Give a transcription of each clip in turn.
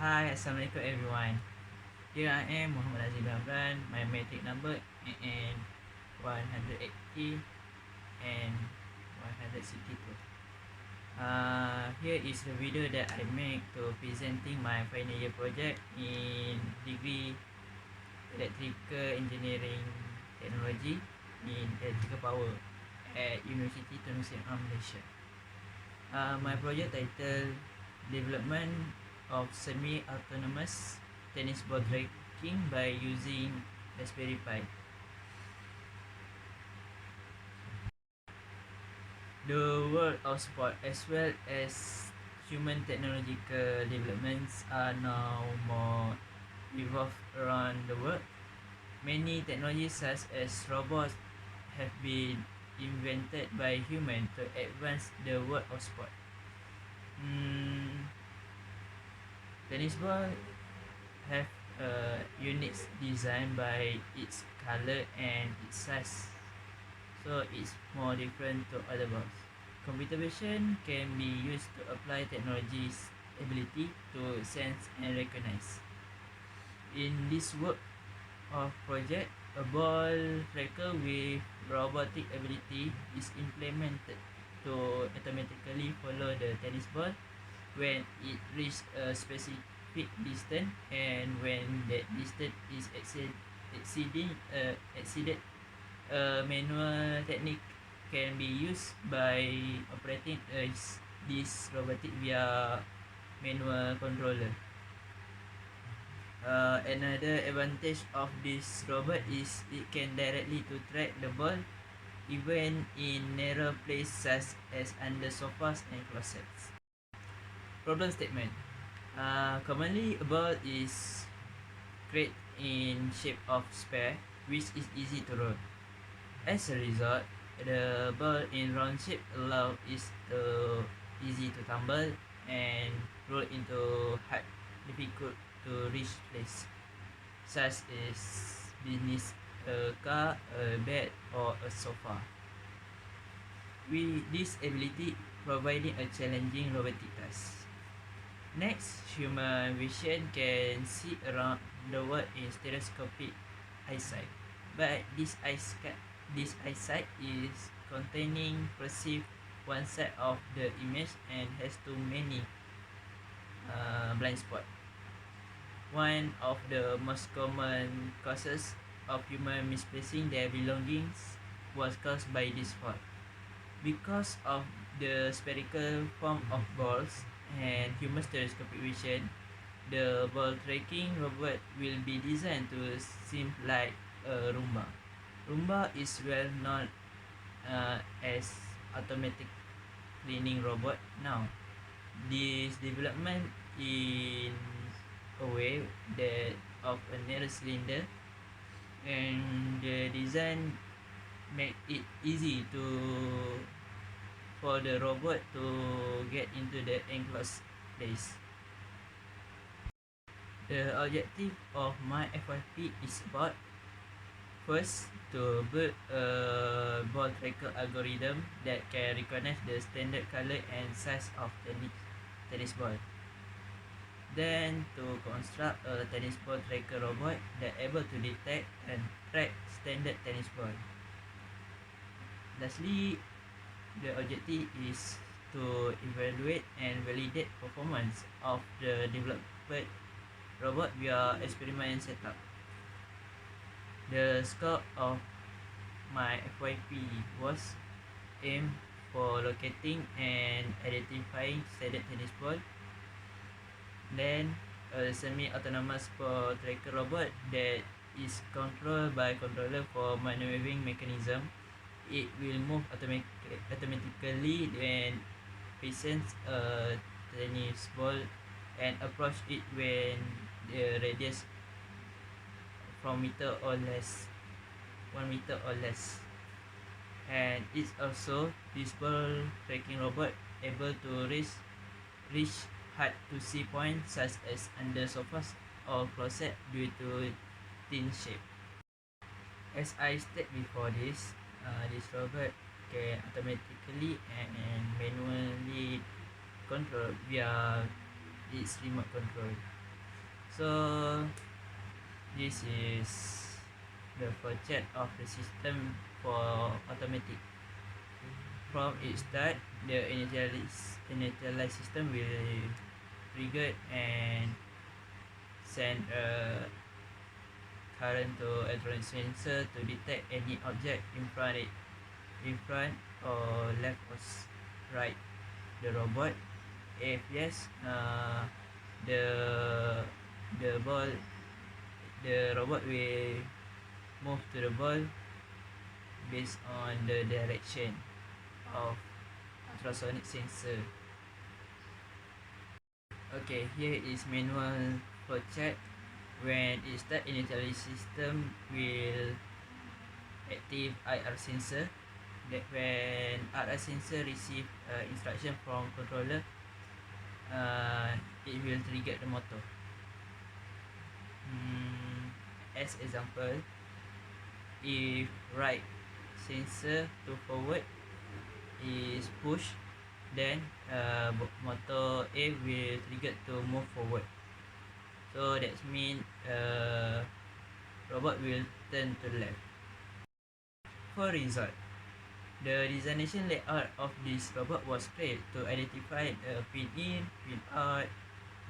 Hi, Assalamualaikum everyone. Here I am, Muhammad Azim Ramlan. My matric number AN180 and 162. Here is the video that I make to presenting my final year project in degree Electrical Engineering Technology in Electrical Power at University Tun Sri Lanka, Malaysia. My project title Development of Semi-Autonomous Tennis Ball Tracking by using Raspberry Pi. The world of sport as well as human technological developments are now more evolved around the world. Many technologies such as robots have been invented by humans to advance the world of sport. Tennis ball have a unique design by its color and its size, so it's more different to other balls. Computer vision can be used to apply technology's ability to sense and recognize. In this work of project, a ball tracker with robotic ability is implemented to automatically follow the tennis ball when it reaches a specific distance, and when that distance is exceeded, a manual technique can be used by operating this robotic via manual controller. Another advantage of this robot is it can directly to track the ball even in narrow places such as under sofas and closets. Problem statement. Commonly a ball is created in shape of sphere, which is easy to roll. As a result, the ball in round shape allow it to easy to tumble and roll into hard, difficult to reach place, such as beneath a car, a bed, or a sofa. With this ability providing a challenging robotic task. Next, human vision can see around the world in stereoscopic eyesight, but this eyesight is containing perceive one side of the image and has too many blind spot. One of the most common causes of human misplacing their belongings was caused by this fault. Because of the spherical form of balls and human stereoscopic vision, the ball tracking robot will be designed to seem like a Roomba. Roomba is well known as automatic cleaning robot now. This development in a way that of a narrow cylinder, and the design make it easy for the robot to get into the enclosed place. The objective of my FYP is about first, to build a ball tracker algorithm that can recognize the standard color and size of tennis ball. Then to construct a tennis ball tracker robot that able to detect and track standard tennis ball. Lastly, the objective is to evaluate and validate performance of the developed robot via experiment setup. The scope of my FYP was aimed for locating and identifying standard tennis ball, then a semi-autonomous ball tracker robot that is controlled by controller for maneuvering mechanism. It will move automatically when presents a tennis ball and approach it when the radius from 1 meter or less, and it's also this ball tracking robot able to reach hard to see points such as under sofas or closet due to thin shape. As I stated before this robot can automatically and manually control via its remote control. So this is the project of the system for automatic. From its start, the initialized system will trigger and send a current to electronic sensor to detect any object in front or left or right the robot. If yes, the the ball the robot will move to the ball based on the direction of ultrasonic sensor. Okay, here is manual flowchart. When it start, initially system will active IR sensor. That when IR sensor receive instruction from controller, it will trigger the motor. As example, if right sensor to forward is push, then motor A will trigger to move forward. So that means robot will turn to left. For result, the designation layout of this robot was created to identify the pin in, pin out,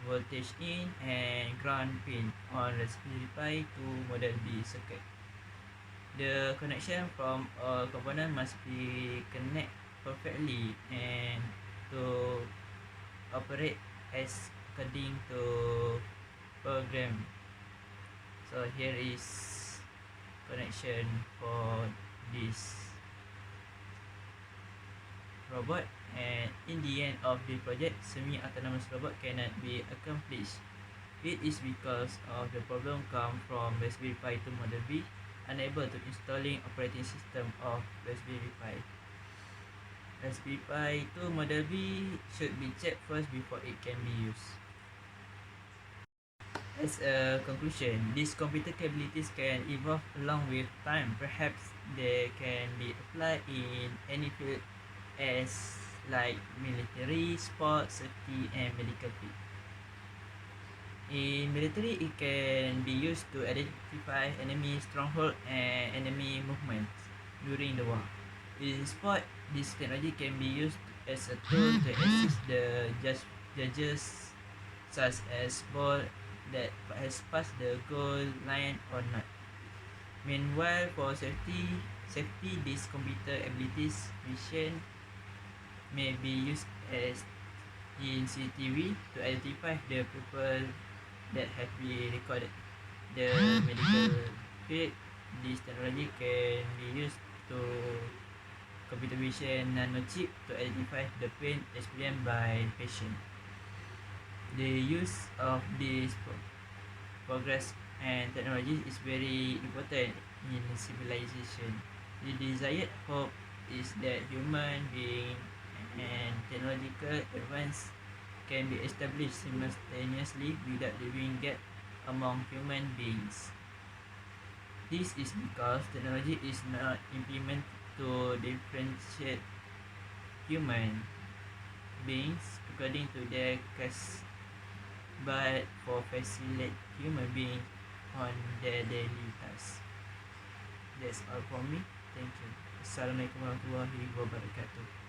voltage in and ground pin on Raspberry Pi 2 Model B circuit. The connection from a component must be connected perfectly and to operate as according to program. So here is connection for this robot, and in the end of the project, semi-autonomous robot cannot be accomplished. It is because of the problem come from Raspberry Pi 2 Model B, unable to installing operating system of Raspberry Pi. Raspberry Pi 2 Model B should be checked first before it can be used. As a conclusion, these computer capabilities can evolve along with time. Perhaps they can be applied in any field as like military, sports, safety and medical field. In military, it can be used to identify enemy stronghold and enemy movements during the war. In sport, this technology can be used as a tool to assist the judges such as ball that has passed the goal line or not. Meanwhile, for safety, these computer abilities vision may be used as in CCTV to identify the people that have been recorded. The medical field, this technology can be used to computer vision nanochip to identify the pain experienced by patient. The use of this progress and technology is very important in civilization. The desired hope is that human being and technological advance can be established simultaneously without living gap among human beings. This is because technology is not implemented to differentiate human beings according to their case, but for facilitate human beings on their daily tasks. That's all for me. Thank you. Assalamualaikum warahmatullahi wabarakatuh.